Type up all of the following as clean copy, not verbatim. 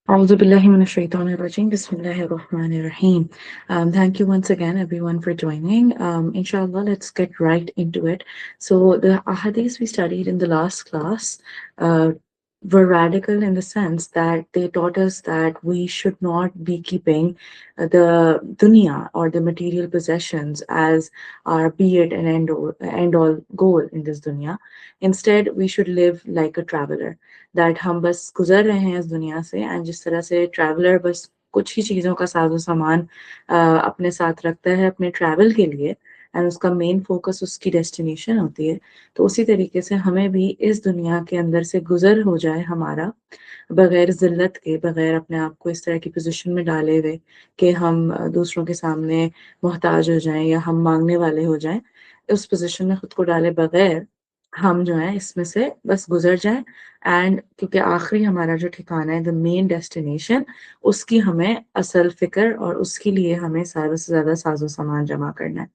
أعوذ بالله من الشيطان الرجيم. بسم الله الرحمن الرحيم. Thank you once again, everyone, for joining. Inshallah, let's get right into it. So, the ahadith we studied in the last class uh, were radical in the sense that they taught us that we should not be keeping the dunya or the material possessions as our be it and end all goal in this dunya. Instead, we should live like a traveler. That हम बस गुजर रहे हैं इस दुनिया से and जिस तरह से ट्रैवलर बस कुछ ही चीज़ों का साजो सामान अपने साथ रखता है अपने ट्रैवल के लिए एंड उसका मेन फोकस उसकी डेस्टिनेशन होती है, तो उसी तरीके से हमें भी इस दुनिया के अंदर से गुजर हो जाए हमारा बगैर ज़िल्लत के, बगैर अपने आप को इस तरह की पोजीशन में डाले हुए कि हम दूसरों के सामने मोहताज हो जाएं या हम मांगने वाले हो जाएं। उस पोजीशन में खुद को डाले बगैर हम जो है इसमें से बस गुजर जाएं एंड क्योंकि आखिरी हमारा जो ठिकाना है द मेन डेस्टिनेशन, उसकी हमें असल फ़िक्र और उसके लिए हमें ज़्यादा से ज़्यादा साज़ो सामान जमा करना है।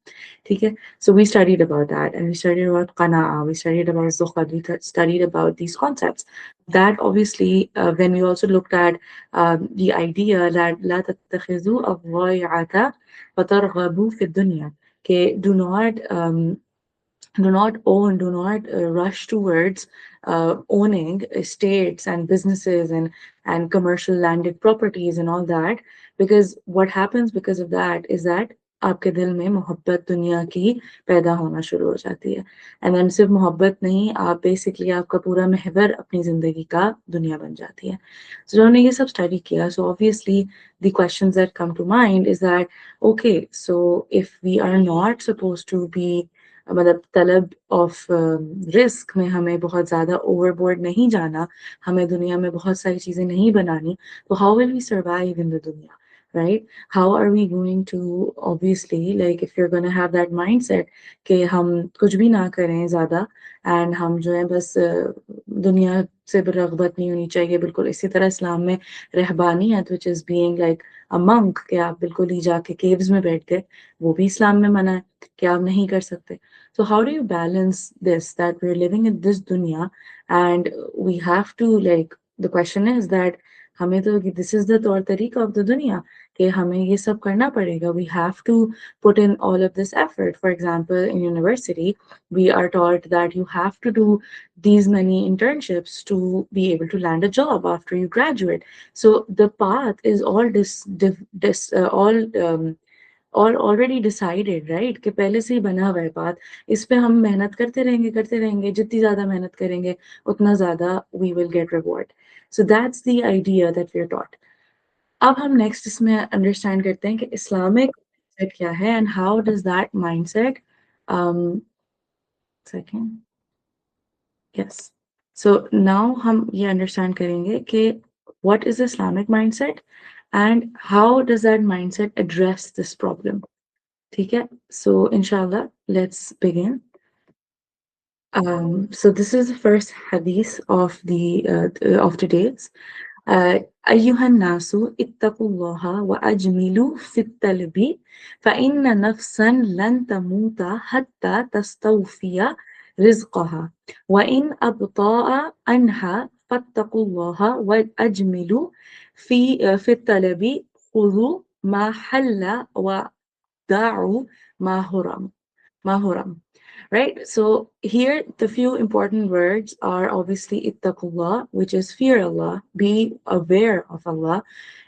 ठीक है? So we studied about that and we studied about qana'a, we studied about zuhd, we studied about these concepts. That obviously, when we also looked at the idea that لا تتخذوا الضيعة فترغبوا في الدنيا. Okay, do not rush towards owning estates and businesses and commercial landed properties and all that, because what happens because of that is that आपके दिल में मोहब्बत दुनिया की पैदा होना शुरू हो जाती है एंड देन सिर्फ मोहब्बत नहीं, आप बेसिकली आपका पूरा महवर अपनी ज़िंदगी का दुनिया बन जाती है। सो जब हमने ये सब स्टडी किया, so obviously the questions that come to mind is that okay, so if we are not supposed to be मतलब तलब ऑफ रिस्क में हमें बहुत ज़्यादा ओवरबोर्ड नहीं जाना, हमें दुनिया में बहुत सारी चीज़ें नहीं बनानी, तो how will we survive in the दुनिया, right? How are we going to obviously like if you are gonna have that mindset कि हम कुछ भी ना करें ज़्यादा एंड हम जो है बस दुनिया से रग़बत नहीं होनी चाहिए बिल्कुल। इसी तरह इस्लाम में रहबानियत which is being like a monk कि आप बिल्कुल ही जाके केव्स में बैठ गए, वो भी इस्लाम में मना है कि आप नहीं कर सकते। So how do you balance this that we're living in this dunya and we have to like the question is that हमें तो this is the तौर तरीका of the दुनिया कि हमें ये सब करना पड़ेगा, we have to put in all of this effort. For example, in university we are taught that you have to do these many internships to be able to land a job after you graduate. So the path is all all और already decided, right? कि पहले से ही बना हुआ है बात, इस पे हम मेहनत करते रहेंगे, जितनी ज़्यादा मेहनत करेंगे उतना ज़्यादा we will get reward. So that's the idea that we are taught. अब हम नेक्स्ट इसमें अंडरस्टैंड करते हैं कि इस्लामिक माइंडसेट क्या है and how does that mindset second yes so now हम ये अंडरस्टैंड करेंगे कि what is Islamic mindset and how does that mindset address this problem. ठीक है? So inshallah, let's begin. So this is the first hadith of today's. أيها الناس اتقوا الله وأجملوا في الطلب فإن نفسا لن تموت حتى تستوفي رزقها وإن أبطأ عنها فاتقوا الله وأجملوا في الطلب خذوا ما حل ودعوا ما حرم. Mahuram. Right? So here the few important words are obviously ittaqullah, which is fear Allah, be aware of Allah.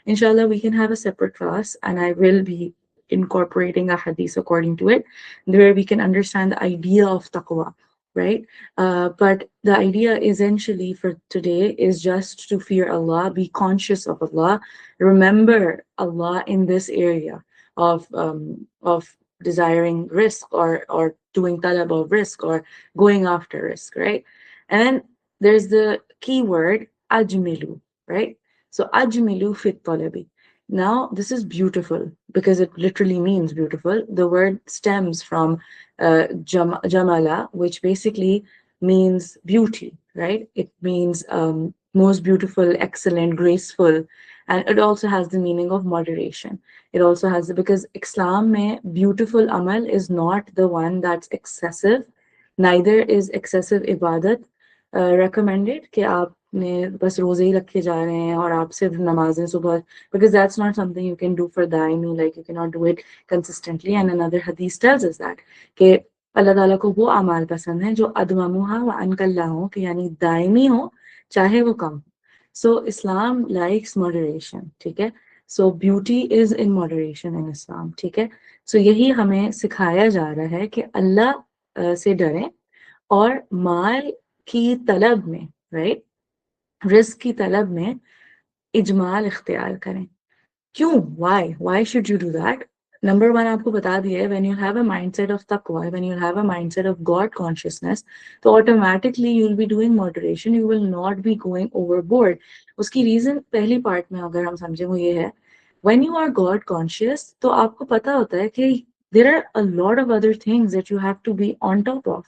Inshallah, we can have a separate class and I will be incorporating a hadith according to it, where we can understand the idea of taqwa, right? But the idea essentially for today is just to fear Allah, be conscious of Allah, remember Allah in this area of desiring risk or doing talab of risk or going after risk, right? And then there's the keyword ajmilu, right? So ajmilu fit talabi. Now this is beautiful because it literally means beautiful. The word stems from jamala, which basically means beauty, right? It means most beautiful, excellent, graceful, and it also has the meaning of moderation. It also has, because Islam mein beautiful amal is not the one that's excessive, neither is excessive ibadat recommended कि आप आपने बस रोजे ही रखे जा रहे हैं और आप सिर्फ नमाजें सुबह, because that's not something you can do for दाइमी, like you can not do it consistently. And another हदीस टेल्स अस दैट कि अल्लाह ताला को वो अमाल पसंद है जो अदममुहा व अनकल्ला हो, कि यानी दायमी हो चाहे वो कम। सो इस्लाम लाइक्स मॉडरेशन, ठीक है। So beauty is in moderation in इस्लाम, ठीक है। सो यही हमें सिखाया जा रहा है कि अल्लाह से डरें और माल की तलब में, राइट, रिस्क की तलब में इजमाल इख्तियार करें। क्यों? Why should you do that? Number one आपको बता दिया है, when you have a mindset of तकवा, when you have a mindset of God consciousness, तो automatically you will be doing moderation, you will not be going overboard. उसकी reason पहली part में अगर हम समझें वो ये है, when you are God conscious तो आपको पता होता है कि there are a lot of other things that you have to be on top of.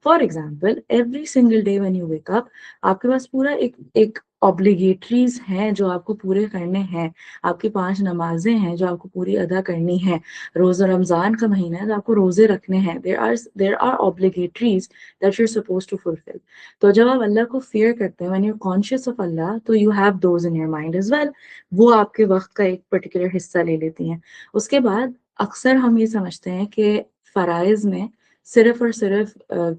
For example, every single day when you wake up, आपके पास पूरा एक एक ऑब्लिगेटरीज हैं जो आपको पूरे करने हैं। आपकी 5 नमाजें हैं जो आपको पूरी अदा करनी है। रोज़ा रमज़ान का महीना है तो आपको रोज़े रखने हैं। There are obligatories that you are supposed to fulfil. तो जब आप अल्लाह को फ़ियर करते हैं, when you are conscious of अल्लाह, तो you have those in your mind as well. वो आपके वक़्त का एक पर्टिकुलर हिस्सा ले लेती हैं। उसके बाद अक्सर हम ये समझते हैं कि फ़राइज़ में सिर्फ़ और सिर्फ़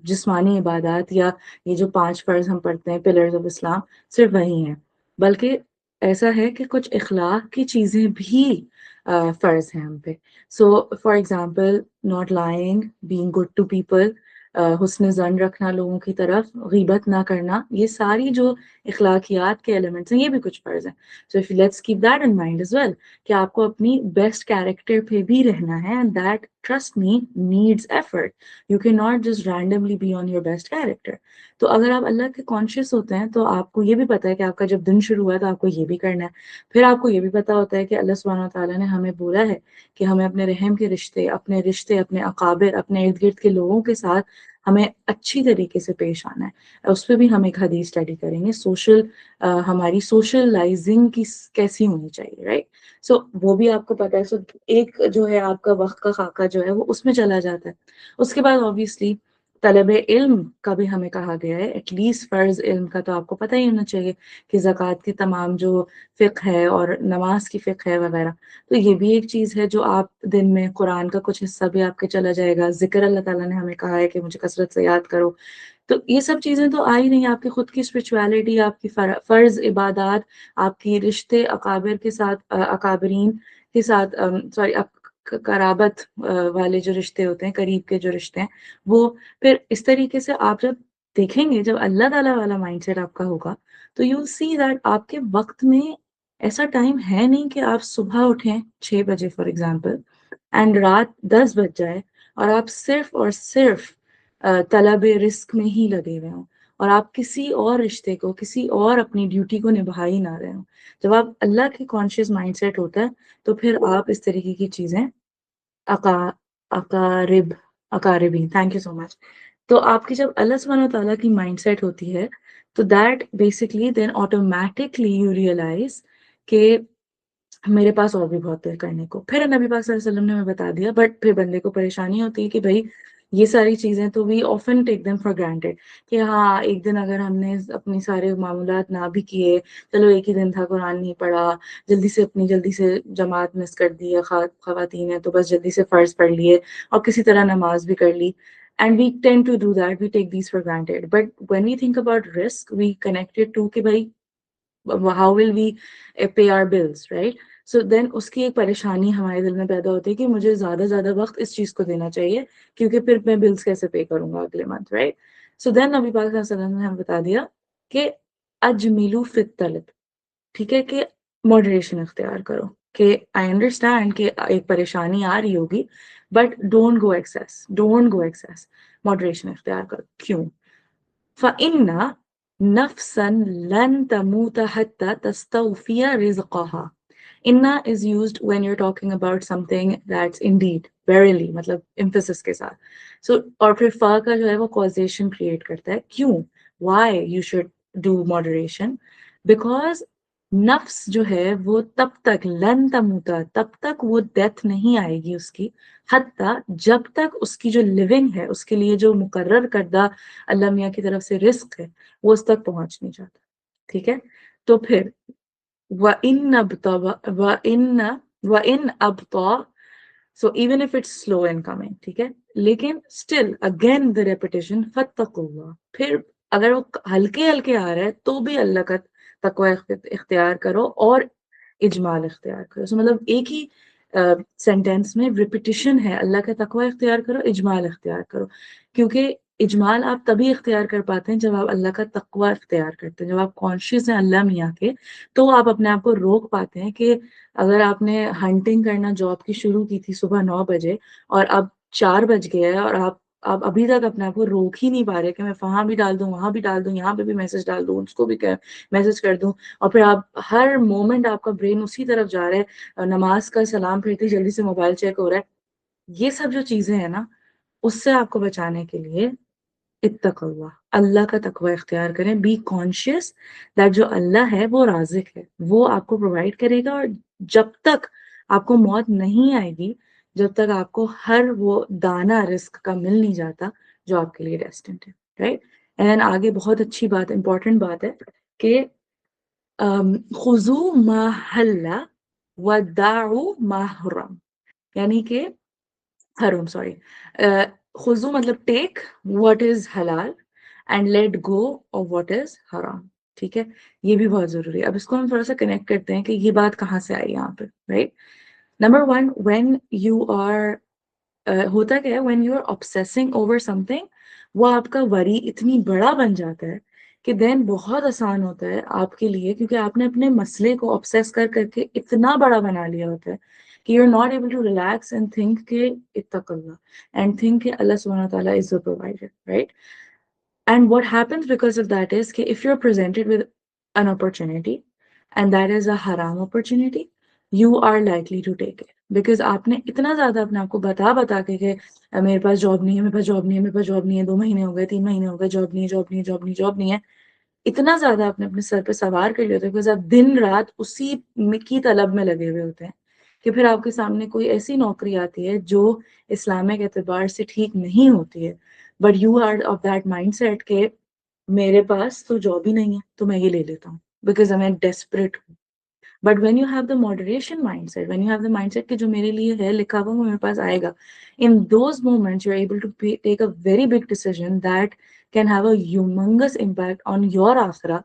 जिस्मानी इबादत या ये जो 5 फ़र्ज़ हम पढ़ते हैं, पिलर्स ऑफ इस्लाम, सिर्फ़ वही हैं। बल्कि ऐसा है कि कुछ इखलाक की चीज़ें भी फ़र्ज़ हैं हम पे। So for example, not lying, being good to people, हुस्न ज़न रखना लोगों की तरफ, ग़ीबत ना करना, ये सारी जो इखलाकियात के एलिमेंट्स हैं, ये भी कुछ फ़र्ज़ हैं। So if let's keep that in mind as well, कि आपको अपनी बेस्ट कैरेक्टर पे भी रहना है, and that, trust me, needs effort. You can not just randomly be on your best character. तो अगर आप अल्लाह के कॉन्शियस होते हैं तो आपको ये भी पता है कि आपका जब दिन शुरू हुआ है तो आपको ये भी करना है। फिर आपको ये भी पता होता है कि अल्लाह सुब्हानहू व तआला ने हमें बोला है कि हमें अपने रहम के रिश्ते, अपने अकाबिर, अपने इर्द-गिर्द के लोगों के साथ हमें अच्छी तरीके से पेश आना है। उस पे भी हम एक हदीस स्टडी करेंगे, हमारी सोशलाइज़िंग कैसी होनी चाहिए, राइट? सो वो भी आपको पता है। सो एक जो है आपका वक़्त का खाका जो है वो उसमें चला जाता है। उसके बाद ऑब्वियसली तलबे इल्म का भी हमें कहा गया है, एटलीस्ट फ़र्ज़ इल्म का तो आपको पता ही होना चाहिए कि ज़कात की तमाम जो फ़िक़्ह है और नमाज़ की फ़िक़्ह है वग़ैरह, तो ये भी एक चीज़ है जो आप दिन में कुरान का कुछ हिस्सा भी आपके चला जाएगा। ज़िक्र अल्लाह ताला ने हमें कहा है कि मुझे कसरत से याद करो। तो ये सब चीज़ें तो आ ही नहीं, आपकी खुद की स्पिरिचुअलिटी, आपकी फ़र्ज़ इबादत, आपकी रिश्ते अकाबिर के साथ, अकाबरीन के साथ, सॉरी, कराबत वाले जो रिश्ते होते हैं, करीब के जो रिश्ते हैं, वो फिर इस तरीके से आप जब देखेंगे, जब अल्लाह ताला वाला माइंडसेट आपका होगा, तो यू विल सी दैट आपके वक़्त में ऐसा टाइम है नहीं कि आप सुबह उठें 6 बजे फॉर एग्ज़ाम्पल एंड रात 10 बज जाए और आप सिर्फ़ और सिर्फ़ तलब रिज़्क में ही लगे हुए हों और आप किसी और रिश्ते को, किसी और अपनी ड्यूटी को निभा ही ना रहे हों। जब आप अल्लाह के कॉन्शियस माइंडसेट होता है, तो फिर आप इस तरीके की चीज़ें, अका अकारिब अकारिबी, थैंक यू सो मच। तो आपकी जब अल्लाह सुब्हानहू व तआला की माइंडसेट होती है, तो that basically then automatically you realise कि मेरे पास और भी बहुत है करने को। फिर नबी पाक सल्लल्लाहु अलैहि वसल्लम ने हमें बता दिया, बट फिर बंदे को परेशानी होती है कि भई ये सारी चीज़ें तो we often take them for granted, कि हाँ, एक दिन अगर हमने अपनी सारे मामूलात ना भी किए, चलो एक ही दिन था, कुरान नहीं पढ़ा, जल्दी से जमात मिस कर दी, या ख़वातीन हैं तो बस जल्दी से फ़र्ज़ पढ़ लिए और किसी तरह नमाज़ भी कर ली। And we tend to do that, we take these for granted. But when we think about risk, we connect it to कि भई how will we pay our bills, right? So then उसकी एक परेशानी हमारे दिल में पैदा होती है कि मुझे ज़्यादा वक़्त इस चीज़ को देना चाहिए, क्योंकि फिर मैं बिल्स कैसे पे करूँगा अगले मंथ, राइट? सो देन नबी पाक सल्लल्लाहु अलैहि वसल्लम ने हमें बता दिया कि अजमिलू फित तलब, ठीक है, कि मॉडरेशन इख्तियार करो, कि आई अंडरस्टैंड कि एक परेशानी आ रही होगी, but don't go excess, moderation इख्तियार करो। क्यों? फ़इन्ना नफ्सन लन तमूत हत्ता तस्तौफिया रिज़्क़हा। Inna is used when you're talking about something that's indeed, verily, मतलब emphasis के साथ। So, और फिर फ़ा का जो है वो causation create करता है। क्यों? Why you should do moderation? Because नफ्स जो है वो तब तक लन तमूता, तब तक वो डेथ नहीं आएगी उसकी, हत्ता, जब तक उसकी जो लिविंग है, उसके लिए जो मुकर्रर करदा अल्लाह मियाँ की तरफ से रिस्क है, वो उस तक पहुँच नहीं जाता। ठीक है। तो फिर व इन अब so even if it's slow in coming, ठीक है, लेकिन स्टिल अगेन द रेपिटेशन फत्तकुल्लाह, फिर अगर वो हल्के हल्के आ रहा है तो भी अल्लाह का तकवा इख्तियार करो और इजमाल इख्तियार करो। सो मतलब एक ही सेंटेंस में रिपीटिशन है, अल्लाह का तकवा इख्तियार करो, इजमाल इख्तियार करो। क्योंकि इजमाल आप तभी इख्तियार कर पाते हैं जब आप अल्लाह का तकवा इख्तियार करते हैं, जब आप कॉन्शियस हैं अल्लाह मियाँ के, तो आप अपने आप को रोक पाते हैं कि अगर आपने हंटिंग करना जॉब की शुरू की थी सुबह 9 बजे और अब 4 बज गए हैं और आप अभी तक अपने आप को रोक ही नहीं पा रहे कि मैं वहां भी डाल दूं, वहां भी डाल दूं, यहाँ पे भी मैसेज डाल दूं, उसको भी मैसेज कर दूं, और फिर आप हर मोमेंट आपका ब्रेन उसी तरफ जा रहा है, नमाज का सलाम फिरते जल्दी से मोबाइल चेक हो रहा है। ये सब जो चीजें हैं ना, उससे आपको बचाने के लिए इत्तक़ुल्लाह, अल्लाह का तकवा इख्तियार करें। बी कॉन्शियस दैट जो अल्लाह है वो राज़िक है, वो आपको प्रोवाइड करेगा, और जब तक आपको मौत नहीं आएगी, जब तक आपको हर वो दाना रिस्क का मिल नहीं जाता जो आपके लिए डेस्टिन्ड है, राइट। एंड आगे बहुत अच्छी बात, इंपॉर्टेंट बात है कि खुजू मा हल्ला वदाउ मा हुर्रम, यानी कि हरम, सॉरी, खुजू मतलब टेक व्हाट इज हलाल and let go of what is हराम, ठीक है। ये भी बहुत जरूरी है। अब इसको हम थोड़ा सा कनेक्ट करते हैं कि ये बात कहाँ से आई यहाँ पे, right. Number one, when you are, होता क्या है, when you are obsessing over something, वो आपका वरी इतनी बड़ा बन जाता है कि देन बहुत आसान होता है आपके लिए, क्योंकि आपने अपने मसले को ऑब्सेस कर करके इतना बड़ा बना लिया होता है कि you are not able to relax and think के इत्तक़ुल्लाह एंड थिंक के अल्लाह सुब्हानहू व तआला is the provider, right. And what happens because of that is कि if you're presented with an opportunity and that is a haram opportunity, you are likely to take it. Because आपने इतना ज़्यादा अपने आप को बता बता के मेरे पास जॉब नहीं है, मेरे पास जॉब नहीं है, मेरे पास जॉब नहीं है, 2 महीने हो गए, 3 महीने हो गए, जॉब नहीं है, जॉब नहीं है, जॉब नहीं है, जॉब नहीं है, इतना ज़्यादा आपने अपने सर पे सवार कर लिया होता है, बिकॉज़ आप दिन रात उसी की तलब में लगे हुए होते हैं कि फिर आपके सामने कोई ऐसी नौकरी आती है जो इस्लामिक एतबार से ठीक नहीं होती है, but you are of that mindset के मेरे पास तो जॉब ही नहीं है तो मैं ये ले लेता हूँ बिकॉज मैं डेस्परेट हूँ। But when you have the moderation mindset, when you have the mindset कि जो मेरे लिए है लिखा हुआ वो मेरे पास आएगा, in those moments you are able to take a very big decision that can have a humungous impact on your आखिरा,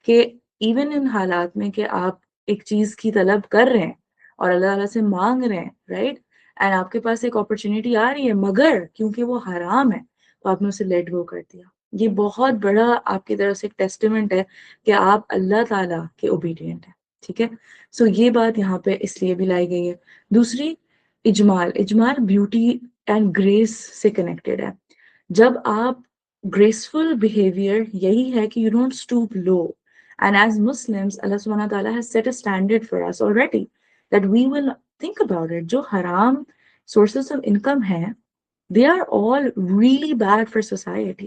कि इवन इन हालात में कि आप एक चीज की तलब कर रहे हैं और अल्लाह ताला से मांग रहे हैं, राइट, एंड आपके पास एक अपॉर्चुनिटी आ रही है, मगर क्योंकि वो हराम है तो आपने उसे लेट गो कर दिया। ये बहुत बड़ा आपकी तरफ से एक टेस्टिमेंट है कि आप अल्लाह ताला के ओबीडिएंट हैं, ठीक है। सो ये बात यहाँ पे इसलिए भी लाई गई है। दूसरी, इजमाल, इजमाल ब्यूटी एंड ग्रेस से कनेक्टेड है। जब आप ग्रेसफुल बिहेवियर यही है कि you don't stoop low, and as Muslims अल्लाह सुब्हानहू व तआला has set a standard for us already that we will think about it. जो हराम सोर्सेस ऑफ इनकम है, they are all really bad for society.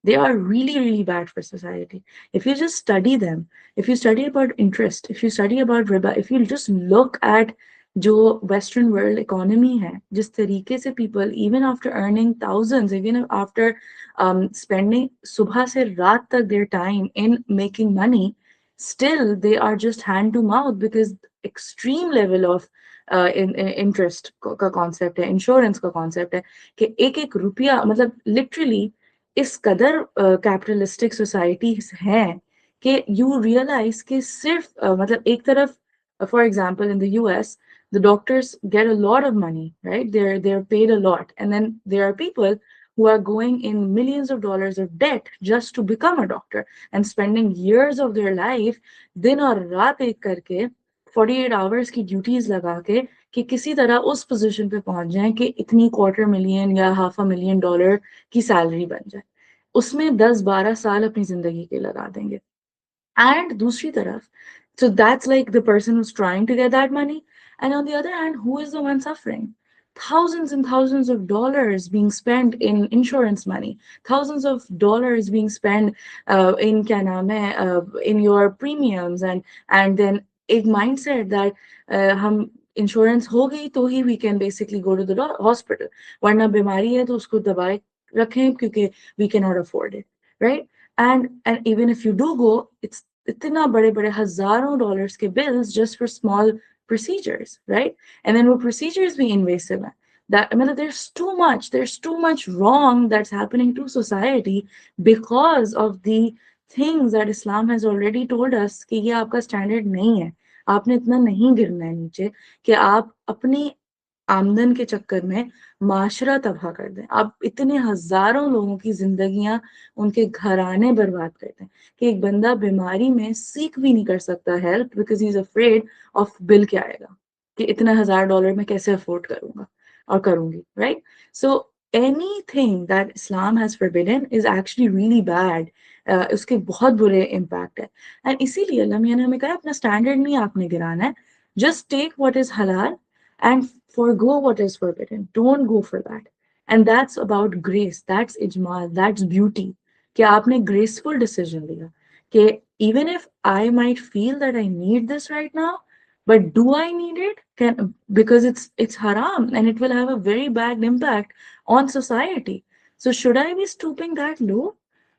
They are really, really bad for society. If you just study them, if you study about interest, if you study about riba, if you just look at जो Western world economy है, जिस तरीके से people, even after earning thousands, even after spending सुबह से रात तक their time in making money, still they are just hand to mouth because extreme level of interest का कॉन्सेप्ट है, इंश्योरेंस का कॉन्सेप्ट है कि एक एक रुपया, मतलब लिटरली इस कदर कैपिटलिस्टिक सोसाइटीज हैं कि यू रियलाइज कि सिर्फ मतलब एक तरफ, for example in the US the doctors get a lot of money, right? They're paid a lot, and then there are people who are going in millions of dollars of debt just to become a doctor and spending years of their life दिन और रात एक करके 48 hours की duties लगा के कि किसी तरह उस पोजीशन पे पहुंच जाएं कि इतनी $250,000 या $500,000 की सैलरी बन जाए, उसमें 10-12 साल अपनी जिंदगी के लगा देंगे। एंड दूसरी तरफ, so that's like the person who's trying to get that money, and on the other hand, who is the one suffering? Thousands and thousands of dollars being spent in insurance money, thousands of dollars being spent in क्या नाम है in your premiums, and then एक mindset that हम insurance हो गई तो ही we can basically go to the hospital, वरना बीमारी है तो उसको दबाए रखें क्योंकि we cannot afford it, right? And even if you do go, it's इतना बड़े बड़े हजारों डॉलर्स के bills just for small procedures, right? And then वो procedures भी invasive हैं. That, I mean, there's too much wrong that's happening to society because of the things that Islam has already told us कि ये आपका standard नहीं है. आपने इतना नहीं गिरना है नीचे कि आप अपनी आमदन के चक्कर में माशरा तबाह कर दें. आप इतने हजारों लोगों की जिंदगियां, उनके घराने बर्बाद कर दें कि एक बंदा बीमारी में सीख भी नहीं कर सकता help because he is afraid of bill क्या आएगा, कि इतना $1000 मैं कैसे अफोर्ड करूंगा और करूंगी, right? So anything that Islam has forbidden is actually really bad. उसके बहुत बुरे इम्पैक्ट है. एंड इसीलिए अल्लाह मियां ने हमें कहा अपना स्टैंडर्ड नहीं आपने गिराना है. जस्ट टेक व्हाट इज हलाल and forgo what is forbidden. Don't go for that. And that's about grace. That's ijmal. That's beauty. कि आपने graceful decision लिया कि even if I might feel that I need this right now, but do I need it? Because it's haram and it will have a very bad impact on society. So should I be stooping that low?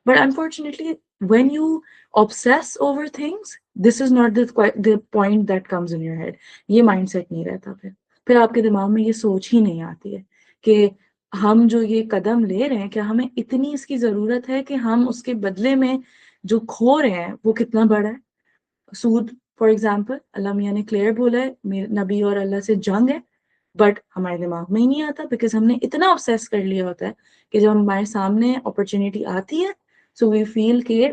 But unfortunately, when you obsess over things, this is not the point that comes in your head. ये mindset नहीं रहता फिर आपके दिमाग में ये सोच ही नहीं आती है कि हम जो ये कदम ले रहे हैं क्या हमें इतनी इसकी जरूरत है कि हम उसके बदले में जो खो रहे हैं वो कितना बड़ा है. सूद फॉर एग्जाम्पल, अल्लाह मियाँ ने क्लियर बोला है मेरे नबी और अल्लाह से जंग है, बट हमारे दिमाग में ही नहीं आता बिकॉज हमने इतना ऑब्सेस कर लिया होता है कि जब हमारे सामने अपॉर्चुनिटी आती है सो वी फील कि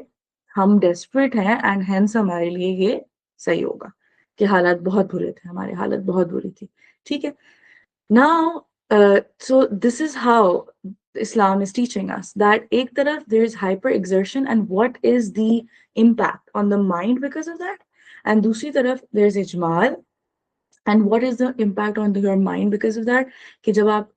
हम डेस्परेट हैं एंड हेंस हमारे लिए ये सही होगा, कि हालात बहुत बुरे थे, हमारी हालत बहुत बुरी थी. ठीक है. Now, so this is how Islam is teaching us that ek taraf there is hyper exertion and what is the impact on the mind because of that, and dusri taraf there is ijmal and what is the impact on your mind because of that. कि जब आप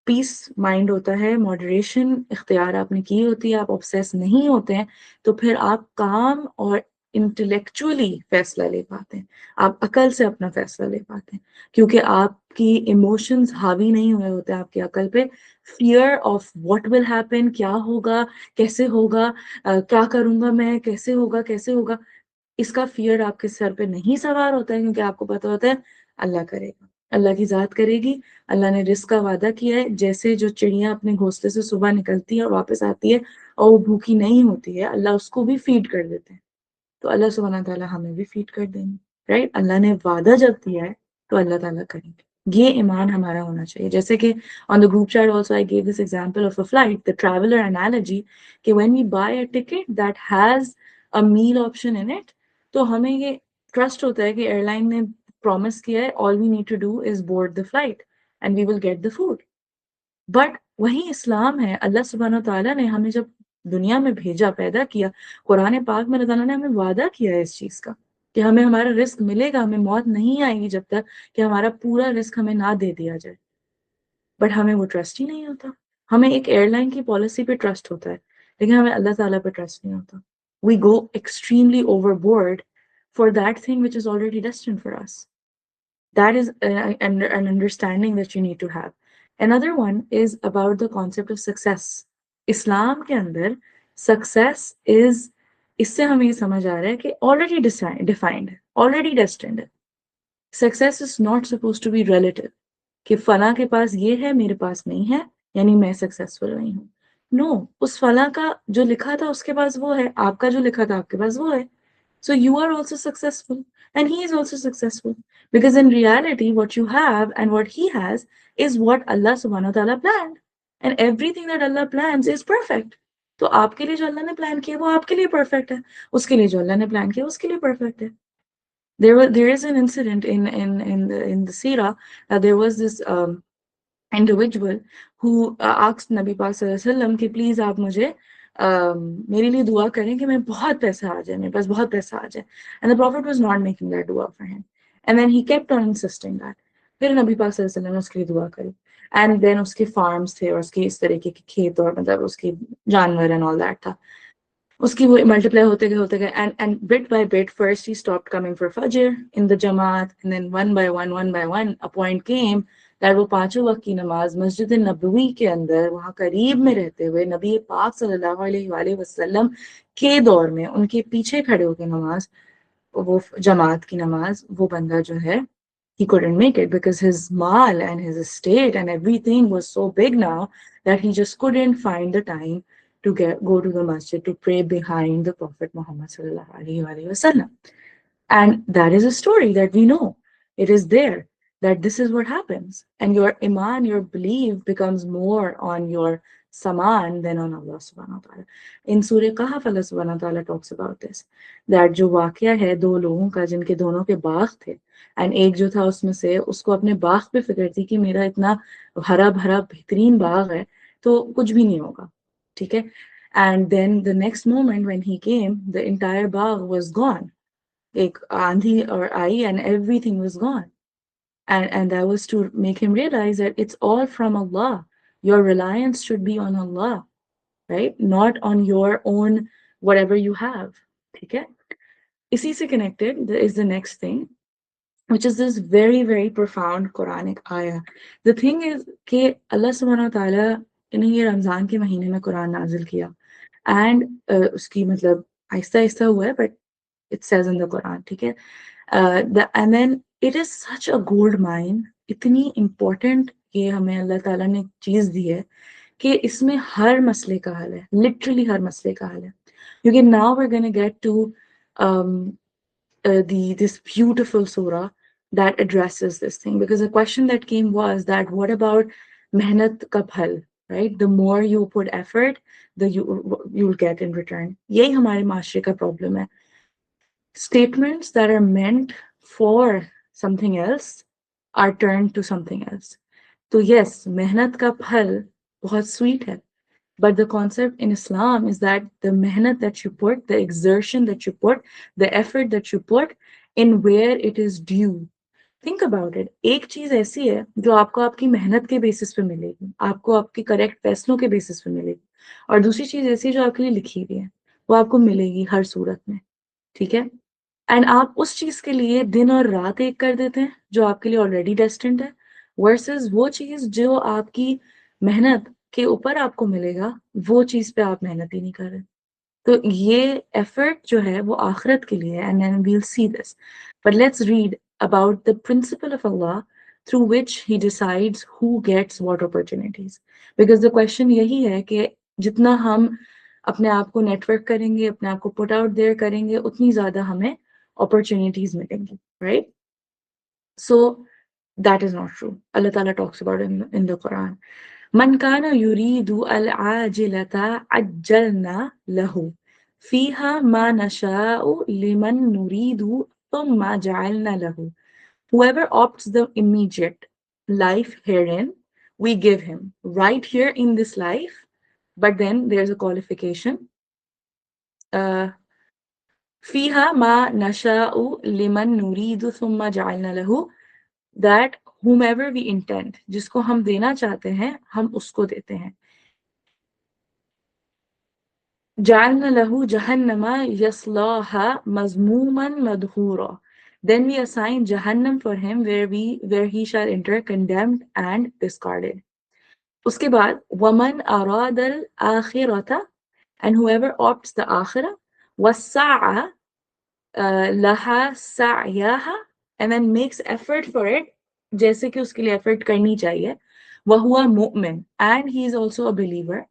peace mind होता है, moderation इख्तियार आपने की होती है, आप ऑब्सेस नहीं होते हैं, तो फिर आप काम और इंटेलेक्चुअली फैसला ले पाते हैं, आप अकल से अपना फैसला ले पाते हैं क्योंकि आपकी इमोशंस हावी नहीं हुए होते आपकी अकल पे. Fear of what will happen, क्या होगा, कैसे होगा, क्या करूंगा मैं, कैसे होगा, इसका फियर आपके सर पे नहीं सवार होता है क्योंकि आपको पता होता है अल्लाह करेगा, अल्लाह की जात करेगी, अल्लाह ने रिस्क का वादा किया है. जैसे जो चिड़िया अपने घोंसले से सुबह निकलती है और वापस आती है और वो भूखी नहीं होती है, अल्लाह उसको भी फीड कर देते हैं, तो अल्लाह सुब्हानहू तआला हमें भी फीड कर देंगे, राइट? अल्लाह ने वादा जब दिया है तो अल्लाह ताला करेंगे. ये ईमान हमारा होना चाहिए. जैसे कि on the group chat also I gave this example of a flight, the traveller analogy, कि when we buy a ticket that has a meal option in it, तो हमें ये ट्रस्ट होता है कि एयरलाइन ने प्रॉमिस किया है all we need to do is board the flight and we will get the food. But वही इस्लाम है. अल्लाह सुब्हानहू तआला ने हमें जब दुनिया में भेजा, पैदा किया, कुरान पाक में अल्लाह ने हमें वादा किया है इस चीज का कि हमें हमारा रिस्क मिलेगा, हमें मौत नहीं आएगी जब तक कि हमारा पूरा रिस्क हमें ना दे दिया जाए. बट हमें वो ट्रस्ट ही नहीं होता. हमें एक एयरलाइन की पॉलिसी पे ट्रस्ट होता है लेकिन हमें अल्लाह ताला पे ट्रस्ट नहीं होता. We go extremely overboard for that thing which is already destined for us. That is an understanding that you need to have. Another one is about the concept of success. इस्लाम के अंदर success is, इससे हमें ये समझ आ रहा है कि already defined है, ऑलरेडी डेस्टिन्ड है. Success is not suppose to be relative कि फला के पास ये है मेरे पास नहीं है यानी मैं सक्सेसफुल नहीं हूँ. नो, उस फला का जो लिखा था उसके पास वो है, आपका जो लिखा था आपके पास वो है. So you are also successful and he is also successful because in reality what you have and what he has is what Allah subhanahu wa ta'ala planned, and everything that Allah plans is perfect. तो आपके लिए जो अल्लाह ने plan किया वो आपके लिए perfect है, उसके लिए जो अल्लाह ने प्लान किया उसके लिए परफेक्ट है. There is an incident in the Sira that there was this individual who asked Nabi Pak Sallallahu Alaihi Wasallam कि प्लीज आप मुझे मेरे लिए दुआ करें कि मैं बहुत पैसा आ जाए, मेरे पास बहुत पैसा आ जाए. And the profit was not making that दुआ for him and then he kept on insisting that. फिर नबी पाक सल्लल्लाहु अलैहि वसल्लम ने उसके लिए दुआ करी एंड देन उसके फार्म्स थे और उसके इस तरीके के खेत और मतलब उसके जानवर एंड ऑल दैट था. उसकी वो मल्टीप्लाई होते गए and bit by bit first he stopped coming for फजर इन द जमात and then one by one a point came that वो पांचों वक्त की नमाज मस्जिद नबवी के अंदर वहाँ करीब में रहते हुए नबी पाक सल्लल्लाहु अलैहि वसल्लम के दौर में उनके पीछे खड़े होकर नमाज, वो जमात की नमाज, वो बंदा जो है he couldn't make it because his mal and his estate and everything was so big now that he just couldn't find the time to go to the masjid to pray behind the Prophet Muhammad sallallahu alaihi wasallam. And that is a story that we know. It is there that this is what happens. And your iman, your belief becomes more on your saman than on Allah subhanahu wa ta'ala. In Surah Kahf, Allah subhanahu wa ta'ala talks about this. That जो वाकया है दो लोगों का जिनके दोनों के बाग थे, एंड एक जो था उसमें से उसको अपने बाग पे फिक्र थी कि मेरा इतना हरा भरा बेहतरीन बाग है तो कुछ भी नहीं होगा, ठीक है. And then the next moment when he came the entire बाग वाज गॉन. एक आंधी और आई and everything was gone. And that was to make him realize that it's all from Allah. Your reliance should be on Allah, right? Not on your own whatever you have. ठीक है? इसी से connected is the next thing, which is this very, very profound Quranic ayah. The thing is कि Allah subhanahu wa ta'ala ने ये रमजान के महीने में कुरान नाजिल किया, and उसकी मतलब आहिस्ता आहिस्ता हुआ है, but it says in the Quran, ठीक है. And then it is such a gold mine, इतनी important ये हमें अल्लाह ताला ने चीज दी है कि इसमें हर मसले का हल है, literally हर मसले का हल है. क्योंकि now we're going to get to um, this beautiful surah that addresses this thing, because the question that came was that what about mehnat ka phal, right? The more you put effort, the you'll get in return. यही हमारे माशरे का problem है. Statements that are meant for something else are turned to something else. So yes, mehnat ka phal बहुत sweet hai. But the concept in Islam is that the mehnat that you put, the exertion that you put, the effort that you put in where it is due. Think about it. एक चीज ऐसी है जो आपको आपकी मेहनत के basis पे मिलेगी, आपको आपके करेक्ट फैसलों के बेसिस पे मिलेगी, और दूसरी चीज ऐसी है जो आपके लिए लिखी हुई है, वो आपको मिलेगी हर सूरत में, ठीक है. एंड आप उस चीज के लिए दिन और रात एक कर देते हैं जो आपके लिए ऑलरेडी डेस्टिन्ड है, वर्सेस वो चीज जो आपकी मेहनत के ऊपर आपको मिलेगा, वो चीज पे आप मेहनत ही नहीं कर रहे. तो ये एफर्ट जो है वो आखिरत के लिए है, and then we will see this. But let's read about the principle of Allah through which he decides who gets what opportunities. Because the question यही है कि जितना हम अपने आप को नेटवर्क करेंगे, अपने आप को पुट आउट देयर करेंगे, उतनी ज्यादा हमें opportunities मिलेंगी, right? So that is not true. Allah Ta'ala talks about it in the Quran. Man kana yuridu al-ajilata ajjalna lahu fiha ma nasha'u liman nuridu thumma ja'alna lahu. Whoever opts the immediate life herein, we give him right here in this life, but then there's a qualification. Uh, فيها ما نشاء لمن نريد ثم جعلنا له, that whomever we intend, जिसको हम देना चाहते हैं हम उसको देते हैं. جعلنا له جهنم يصلاها مذموما مدحورا, then we assign Jahannam for him where he shall enter condemned and discarded. उसके बाद ومن أراد الآخرة, and whoever opts the akhirah, والسعى लहा सअयहा, and then makes effort for it, जैसे कि उसके लिए effort करनी चाहिए, वहुवा Mumin, and he is also a believer,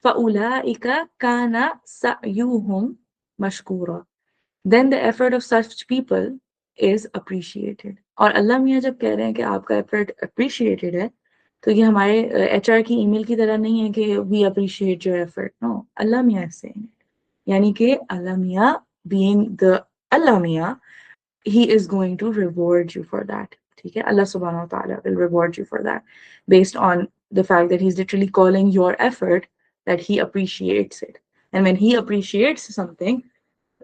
فأولئك كان سعيهم مشكورا, then the effort of such people is appreciated. और अल्लाह मियाँ जब कह रहे हैं कि आपका effort appreciated है, तो ये हमारे HR की ईमेल की तरह नहीं है कि we appreciate your effort. No, अल्लाह मियाँ is saying it. यानी कि अल्लाह मियाँ being the Allah Mia, he is going to reward you for that. ठीक है? Allah subhanahu wa ta'ala will reward you for that based on the fact that he's literally calling your effort, that he appreciates it. And when he appreciates something,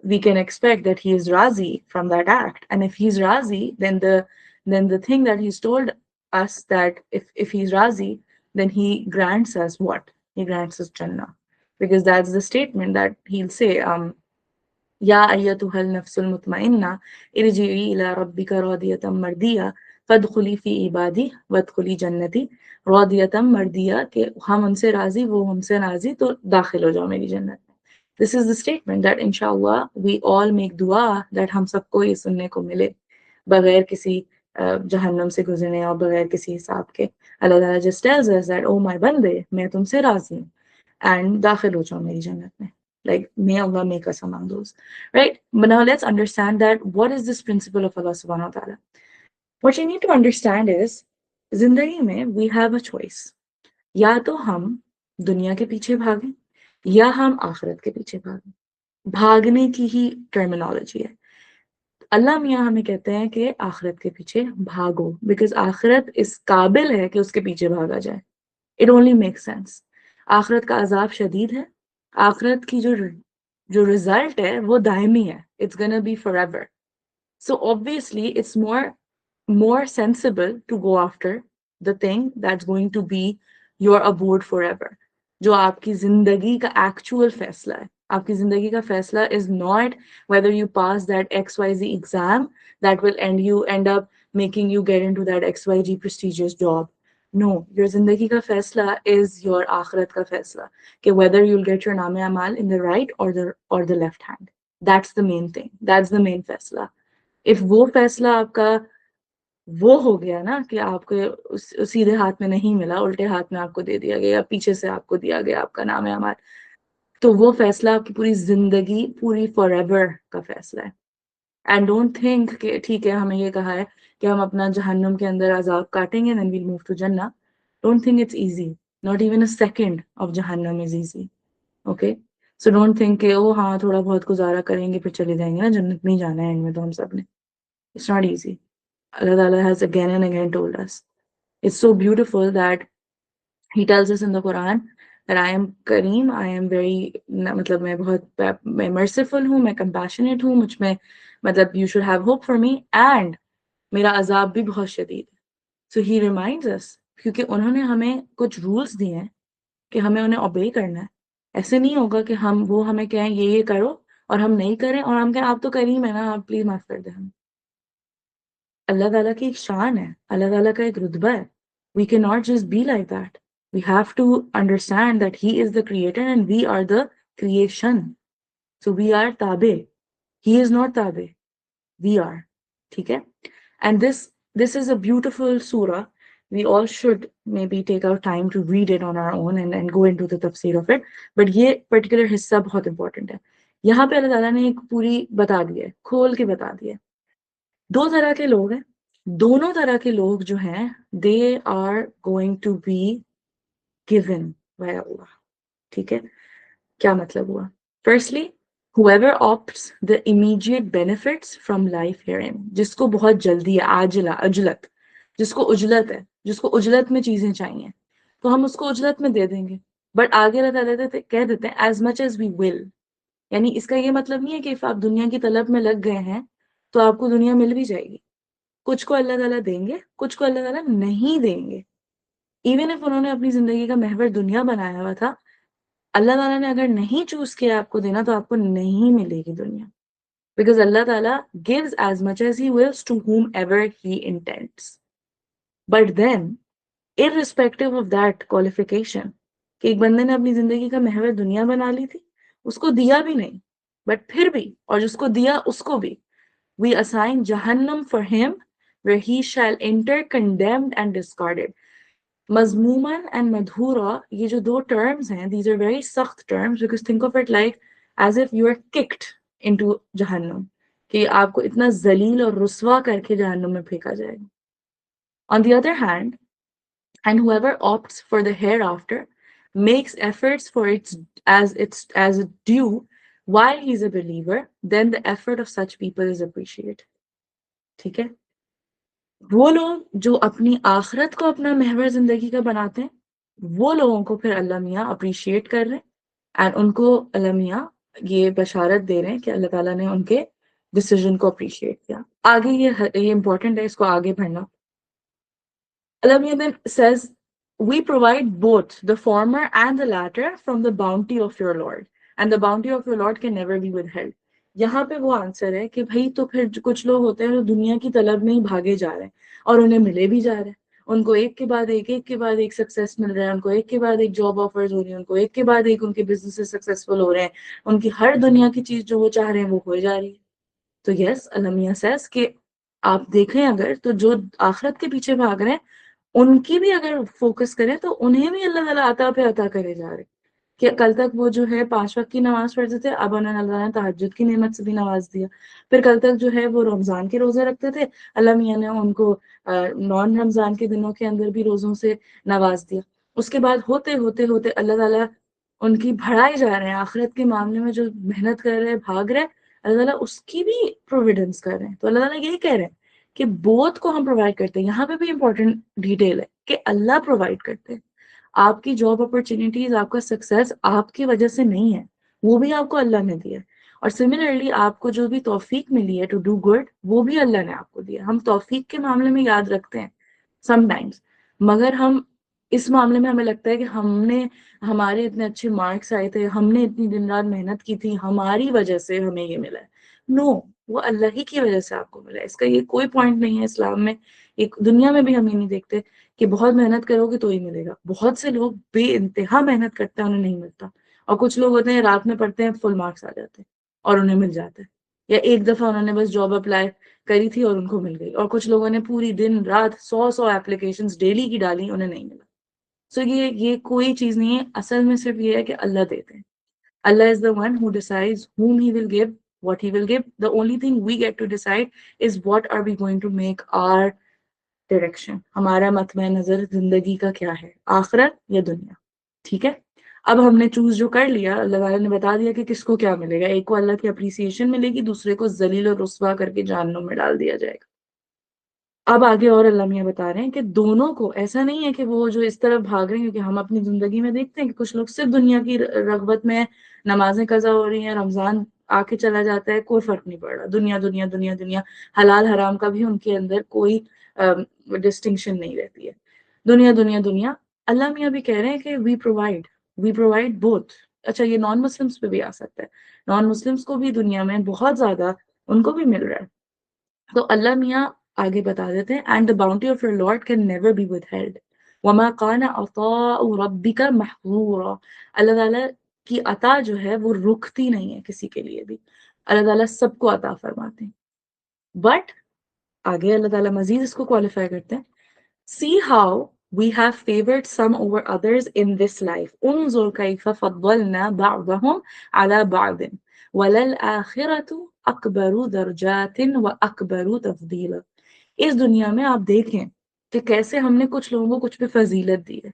we can expect that he is razi from that act. And if he's razi, then the thing that he's told us, that if he's razi, then he grants us what? He grants us Jannah. Because that's the statement that he'll say, या अय्यतुहल नफ्सुल मुतमइन्ना इरजिई इला रब्बिका रादियतम मर्दिया फदखुली फी इबादी वदखुली जन्नती रदियतम मर्दिया, कि हम उनसे राजी वो हमसे राजी तो दाखिल हो जाओ मेरी जन्नत में. This is the statement that इंशाअल्लाह वी ऑल मेक दुआ दैट हम सबको ये सुनने को मिले बगैर किसी जहन्नम से गुजरने और बगैर किसी हिसाब के. अल्लाह ताला just tales us that oh my बंदे मैं तुमसे राजी हूँ एंड दाखिल हो जाओ मेरी जन्नत में. Like, may Allah make us among those. Right? But now let's understand that what is this principle of Allah subhanahu wa ta'ala? What you need to understand is, जिंदगी में we have a choice. या तो हम दुनिया के पीछे भागें या हम आखिरत के पीछे भागें. भागने की ही टर्मिनोलॉजी है. अल्लाह मियाँ हमें कहते हैं कि आखिरत के पीछे भागो, बिकॉज आखिरत इस काबिल है कि उसके पीछे भागा जाए. It only makes sense. आखिरत का अजाब शदीद है. आखिरत की जो रिजल्ट है वो दायमी है. It's gonna be forever. So obviously it's more sensible to go after the thing that's going to be your abode forever. जो आपकी जिंदगी का actual फैसला है. आपकी जिंदगी का फैसला is not whether you pass that XYZ exam that will end up making you get into that XYZ prestigious job. No, your जिंदगी का फैसला is your आखिरत का फैसला, कि whether you'll get your नाम अमाल in the right or the left hand. That's the main thing. That's the main फैसला. इफ वो फैसला आपका वो हो गया ना कि आपको सीधे हाथ में नहीं मिला, उल्टे हाथ में आपको दे दिया गया या पीछे से आपको दिया गया आपका नाम है हमारा, तो वो फैसला आपकी पूरी जिंदगी पूरी फॉरएवर का फैसला है. एंड डोंट थिंक कि ठीक है हमें ये कहा है कि हम अपना जहन्नुम के अंदर अजाब काटेंगे देन वील मूव टू जन्नत. Don't think it's easy. Not even a second of जहन्नम is easy. Okay. So don't think कि ओ हाँ थोड़ा बहुत गुजारा करेंगे फिर चले जाएंगे ना, जन्नत में ही जाना है इनमें तो हम सब ने. It's not easy. Allah Ta'ala has again and again told us. It's so beautiful that He tells us in the Quran that I am Kareem, I am very, मतलब मैं merciful हूँ, मैं compassionate हूँ, मुझ में मतलब you should have hope for me, and मेरा अजाब भी बहुत शदीद है. So He reminds us, क्योंकि उन्होंने हमें कुछ rules दिए हैं कि हमें उन्हें obey करना है. ऐसे नहीं होगा कि वो हमें कहें ये करो और हम नहीं करें और हम कहें आप तो करीम है ना, आप प्लीज माफ कर दें हमें. अल्लाह ताला की एक शान है, अल्लाह ताला का एक रुतबा है. We cannot just be like that. We have to understand that He is the creator and we are the creation. So we are tabe. He is not tabe. We are. ठीक है? And this is a beautiful surah. We all should maybe take our time to read it on our own and go into the tafsir of it. But ये particular हिस्सा बहुत important है. यहाँ पे अल्लाह ताला ने एक पूरी बता दी है, खोल के बता दी है. दो तरह के लोग हैं. दोनों तरह के लोग जो हैं they are going to be given by अल्लाह. ठीक है. क्या मतलब हुआ? Firstly, whoever opts the immediate benefits from life herein, जिसको बहुत जल्दी है, आजिला अजलत, जिसको उजलत है, जिसको उजलत में चीजें चाहिए, तो हम उसको उजलत में दे देंगे. बट आगे कह देते हैं as much as we will. यानी इसका ये मतलब नहीं है कि if आप दुनिया की तलब में लग गए हैं तो आपको दुनिया मिल भी जाएगी. कुछ को अल्लाह ताला देंगे, कुछ को अल्लाह ताला नहीं देंगे. इवन इफ उन्होंने अपनी जिंदगी का महवर दुनिया बनाया हुआ था, अल्लाह ताला ने अगर नहीं चूज किया आपको देना तो आपको नहीं मिलेगी दुनिया. बिकॉज अल्लाह ताला gives as much as he wills to whom ever he intends. But then irrespective of that qualification, कि एक बंदे ने अपनी जिंदगी का महवर दुनिया बना ली थी, उसको दिया भी नहीं, बट फिर भी, और जिसको दिया उसको भी, we assign Jahannam for him, where he shall enter condemned and discarded. Mazmuman and madhura, ये जो दो terms हैं, these are very सख्त terms, because think of it like as if you are kicked into Jahannam, कि आपको इतना जलील और रुसवा करके जहन्नुम में फेंका जाएगा. On the other hand, and whoever opts for the hereafter makes efforts for its due while he's a believer, then the effort of such people is appreciated. ठीक है. वो लोग जो अपनी आखिरत को अपना महवर जिंदगी का बनाते हैं, वो लोगों को फिर अल्लाह मियाँ अप्रिशिएट कर रहे हैं एंड उनको अल्लाह मियाँ ये बशारत दे रहे हैं कि अल्लाह ताला ने उनके डिसीजन को अप्रिशिएट किया. आगे ये इंपॉर्टेंट है, इसको आगे पढ़ना. अल्लाह मियाँ then says, we provide both the former and the latter from the bounty of your Lord, and the bounty of your Lord can never be withheld. यहाँ पे वो आंसर है कि भाई तो फिर कुछ लोग होते हैं जो दुनिया की तलब में ही भागे जा रहे हैं और उन्हें मिले भी जा रहे हैं। उनको एक के बाद एक सक्सेस मिल रहा है, उनको एक के बाद एक जॉब ऑफर्स हो रही है, उनको एक के बाद एक उनके बिजनेस सक्सेसफुल हो रहे हैं, उनकी हर दुनिया की चीज जो वो चाह रहे हैं वो हो जा रही है। तो यस, अलमिया सेस कि आप देखें अगर तो जो आखिरत के पीछे भाग रहे हैं उनकी भी अगर फोकस करें तो उन्हें भी अल्लाह ताला अता पे अता करे जा रहे हैं। कि कल तक वो जो है 5 वक्त की नमाज पढ़ते थे, अब उन्हें अल्लाह ने तहज्जुद की नेमत से भी नवाज दिया। फिर कल तक जो है वो रमजान के रोजे रखते थे, अल्लाह मियाँ ने उनको नॉन रमजान के दिनों के अंदर भी रोजों से नवाज दिया। उसके बाद होते होते होते अल्लाह ताला उनकी बढ़ाई जा रहे हैं, आखिरत के मामले में जो मेहनत कर रहे हैं, भाग रहे हैं, अल्लाह ताला उसकी भी प्रोविडेंस कर रहे हैं। तो अल्लाह ताला यही कह रहे हैं कि बोथ को हम प्रोवाइड करते हैं। यहाँ पे भी इंपॉर्टेंट डिटेल है कि अल्लाह प्रोवाइड करते हैं। आपकी जॉब अपॉर्चुनिटीज, आपका सक्सेस आपकी वजह से नहीं है, वो भी आपको अल्लाह ने दिया है। और सिमिलरली आपको जो भी तौफीक मिली है टू डू गुड, वो भी अल्लाह ने आपको दिया। हम तौफीक के मामले में याद रखते हैं समटाइम्स, मगर हम इस मामले में हमें लगता है कि हमने हमारे इतने अच्छे मार्क्स आए थे, हमने इतनी दिन रात मेहनत की थी, हमारी वजह से हमें ये मिला है। नो, वो अल्लाह ही की वजह से आपको मिला है। इसका ये कोई पॉइंट नहीं है इस्लाम में। एक दुनिया में भी हम ये नहीं देखते कि बहुत मेहनत करोगे तो ही मिलेगा। बहुत से लोग बेइंतहा मेहनत करते हैं, उन्हें नहीं मिलता। और कुछ लोग होते हैं रात में पढ़ते हैं, फुल मार्क्स आ जाते हैं और उन्हें मिल जाता है। या एक दफा उन्होंने बस जॉब अप्लाई करी थी और उनको मिल गई। और कुछ लोगों ने पूरी दिन रात 100 एप्लीकेशंस डेली की डाली, उन्हें नहीं मिला। सो ये कोई चीज नहीं है, असल में सिर्फ ये है कि अल्लाह देते हैं। Allah is the one who decides whom He will give, what He will give. The only thing we get to decide is what are we going to make our direction, हमारा मतम नजर जिंदगी का क्या है, आखिरत या दुनिया। ठीक है, अब हमने चूज जो कर लिया, अल्लाह वाला ने बता दिया कि किसको क्या मिलेगा। एक को अल्लाह की अप्रिसिएशन मिलेगी, दूसरे को जलील और रुस्वा करके जहन्नुम में डाल दिया जाएगा। अब आगे और अल्लाह मियां बता रहे हैं कि दोनों को, ऐसा नहीं है कि वो जो इस तरफ भाग रहे हैं, क्योंकि हम अपनी जिंदगी में देखते हैं कि कुछ लोग सिर्फ दुनिया की रगबत में नमाजें कजा हो रही हैं, रमजान आके चला जाता है, कोई फर्क नहीं पड़ रहा, दुनिया दुनिया दुनिया दुनिया, हलाल हराम का भी उनके अंदर कोई डिस्टिंक्शन नहीं रहती है, दुनिया दुनिया दुनिया। अल्लाह मियां भी कह रहे हैं कि वी प्रोवाइड बोथ। अच्छा, ये नॉन मुस्लिम्स पे भी आ सकता है, नॉन मुस्लिम्स को भी दुनिया में बहुत ज्यादा उनको भी मिल रहा है। तो अल्लाह मियाँ आगे बता देते हैं, and the bounty of your Lord can never be withheld वमा काना अताउ रब्बिका महजूरा। अल्लाह ताला की अता जो है वो रुकती नहीं है किसी के लिए भी, अल्लाह ताला सबको अता फरमाते हैं। बट आगे अल्लाह ताला मजीद इसको क्वालिफाई करते हैं, see how we have favored some over others in this life. انظر كيف فضلنا بعضهم على بعض وللآخرة أكبر درجات وأكبر تفضيلا. इस दुनिया में आप देखें कि कैसे हमने कुछ लोगों को कुछ पे फजीलत दी है।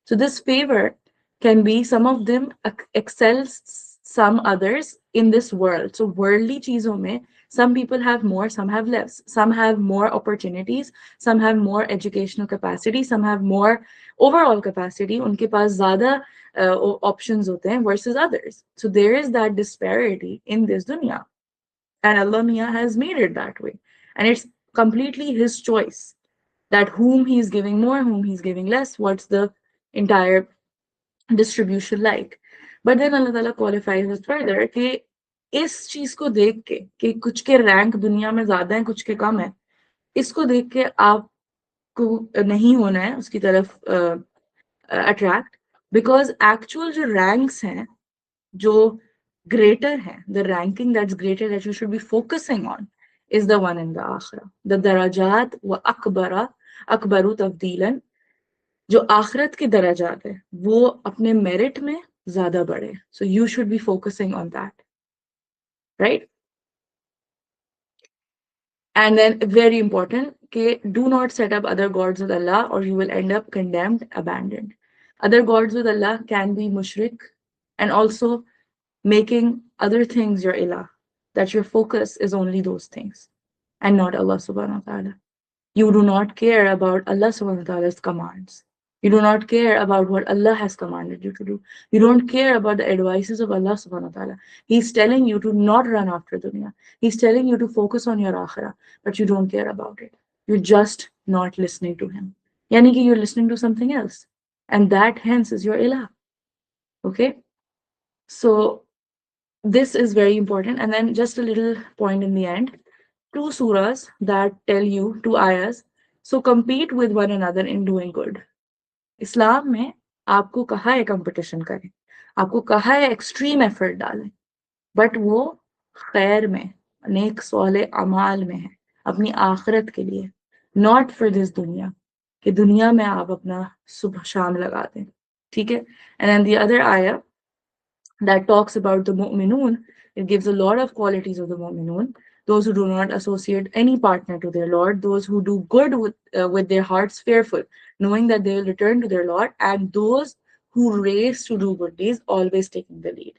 So this favor can be some of them excels some others in this world. So worldly चीजों में some people have more, some have less. Some have more opportunities, some have more educational capacity, some have more overall capacity. उनके पास ज़्यादा options होते हैं versus others. So there is that disparity in this dunya. And Allah Mia has made it that way. And it's completely His choice that whom He's giving more, whom He's giving less, what's the entire distribution like. But then Allah Ta'ala qualifies it further कि इस चीज को देख के कि कुछ के rank दुनिया में ज्यादा है, कुछ के कम है, इसको देख के आपको नहीं होना है उसकी तरफ अट्रैक्ट। बिकॉज एक्चुअल जो रैंक्स हैं, जो greater है, the ranking that's greater that you should be focusing on is the one in the akhirah. The darajat wa akbaru tafdeelan, जो आखिरत के दराजात है वो अपने मेरिट में ज्यादा बढ़े। So you should be focusing on that, right? And then very important कि do not set up other gods with Allah or you will end up condemned, abandoned. Other gods with Allah can be mushrik and also making other things your ilah, that your focus is only those things and not Allah subhanahu wa ta'ala. You do not care about Allah subhanahu wa ta'ala's commands. You do not care about what Allah has commanded you to do. You don't care about the advices of Allah subhanahu wa ta'ala. He's telling you to not run after dunya. He's telling you to focus on your akhirah, but you don't care about it. You're just not listening to Him. Yani ki you're listening to something else. And that hence is your ilah. Okay? So this is very important. And then just a little point in the end, two surahs that tell you, two ayahs, so compete with one another in doing good. इस्लाम में आपको कहा है competition करें, आपको कहा है extreme effort डालें, but वो खैर में, नेक सौले अमाल में है, अपनी आखिरत के लिए, नॉट फॉर दिस दुनिया, कि दुनिया में आप अपना सुबह शाम लगा दें, ठीक है. एंड देन द अदर आया that talks about the mu'minun, it gives a lot of qualities of the mu'minun. Those who do not associate any partner to their Lord, those who do good with their hearts fearful, knowing that they will return to their Lord, and those who race to do good deeds, always taking the lead.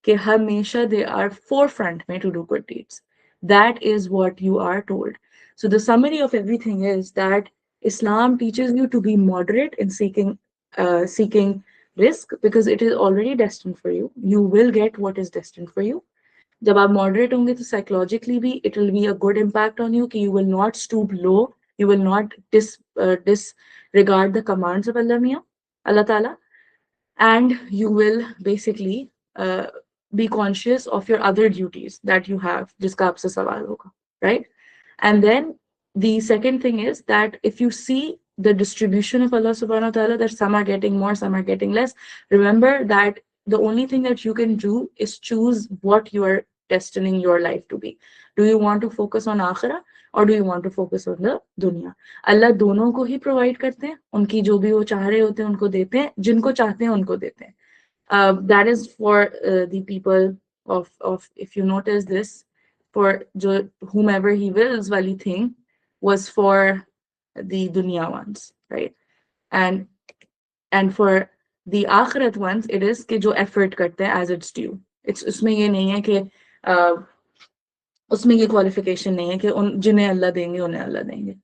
कि हमेशा they are forefront में to do good deeds. That is what you are told. So the summary of everything is that Islam teaches you to be moderate in seeking risk, because it is already destined for you. You will get what is destined for you. जब आप moderate होंगे तो psychologically भी it will be a good impact on you कि you will not stoop low, you will not disregard the commands of Allah Miya, Allah Ta'ala, and you will basically be conscious of your other duties that you have, jiska aapse sawal hoga, right? And then the second thing is that if you see the distribution of Allah subhanahu wa ta'ala, that some are getting more, some are getting less, remember that the only thing that you can do is choose what you are destining your life to be. Do you want to focus on akhirah or do you want to focus on the dunya? Allah दोनों को ही provide करते हैं, उनकी जो भी वो चाह रहे होते हैं उनको देते हैं, जिनको चाहते हैं उनको देते हैं. That is for the people of, if you notice this, for whomever he wills wali thing was for the dunya ones, right? And for the akhirat ones, it is कि जो effort करते हैं as it's due. It's उसमें ये नहीं है कि उसमें ये qualification नहीं है कि उन जिन्हें अल्लाह देंगे उन्हें अल्लाह देंगे.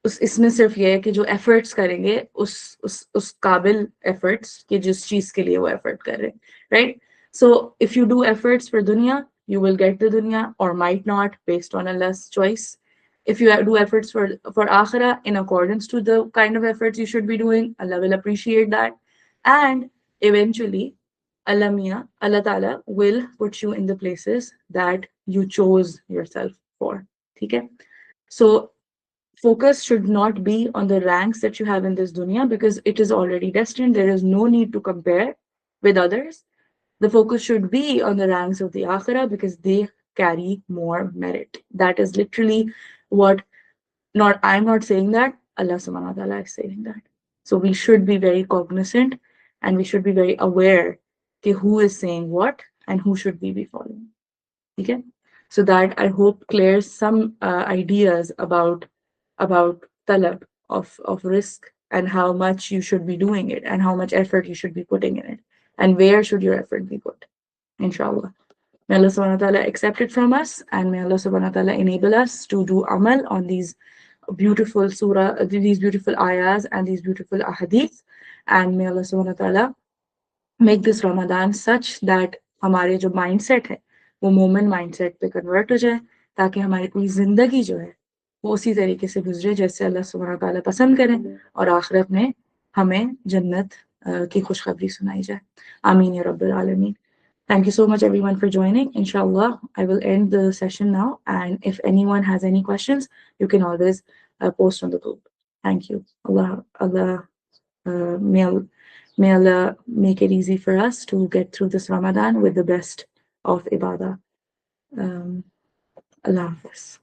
इसमें सिर्फ ये है कि जो एफर्ट्स करेंगे उस काबिल एफर्ट्स कि जिस चीज के लिए वो एफर्ट कर रहे हैं, right? So if you do efforts for दुनिया, you will get the dunya or might not based on Allah's choice. If you do efforts for akhirah in accordance to the kind of efforts you should be doing, Allah will appreciate that, and eventually Allah Ta'ala will put you in the places that you chose yourself for. Okay? So focus should not be on the ranks that you have in this dunya because it is already destined. There is no need to compare with others. The focus should be on the ranks of the akhirah because they carry more merit. That is literally what, not I'm not saying that, Allah subhanahu wa ta'ala is saying that. So we should be very cognizant and we should be very aware कि who is saying what and who should we be following. Okay? So that I hope clears some ideas about talab of risk and how much you should be doing it and how much effort you should be putting in it and where should your effort be put, inshallah. May Allah subhanahu wa ta'ala accept it from us, and may Allah subhanahu wa ta'ala enable us to do amal on these beautiful surah, these beautiful ayahs and these beautiful ahadith, and may Allah subhanahu wa ta'ala make this Ramadan such that हमारे जो mindset है वो moment mindset पे convert हो जाए, ताकि हमारी पूरी जिंदगी जो है वो उसी तरीके से गुजरे जैसे अल्लाह सुब्हानहू व तआला पसंद करें, और आखिरत में हमें जन्नत की खुशखबरी सुनाई जाए. आमीन या रब्बल आलमीन. Thank you so much everyone for joining. Inshallah, I will end the session now, and if anyone has any questions, you can always post on the group. Thank you. May Allah make it easy for us to get through this Ramadan with the best of ibadah. Allah Hafiz.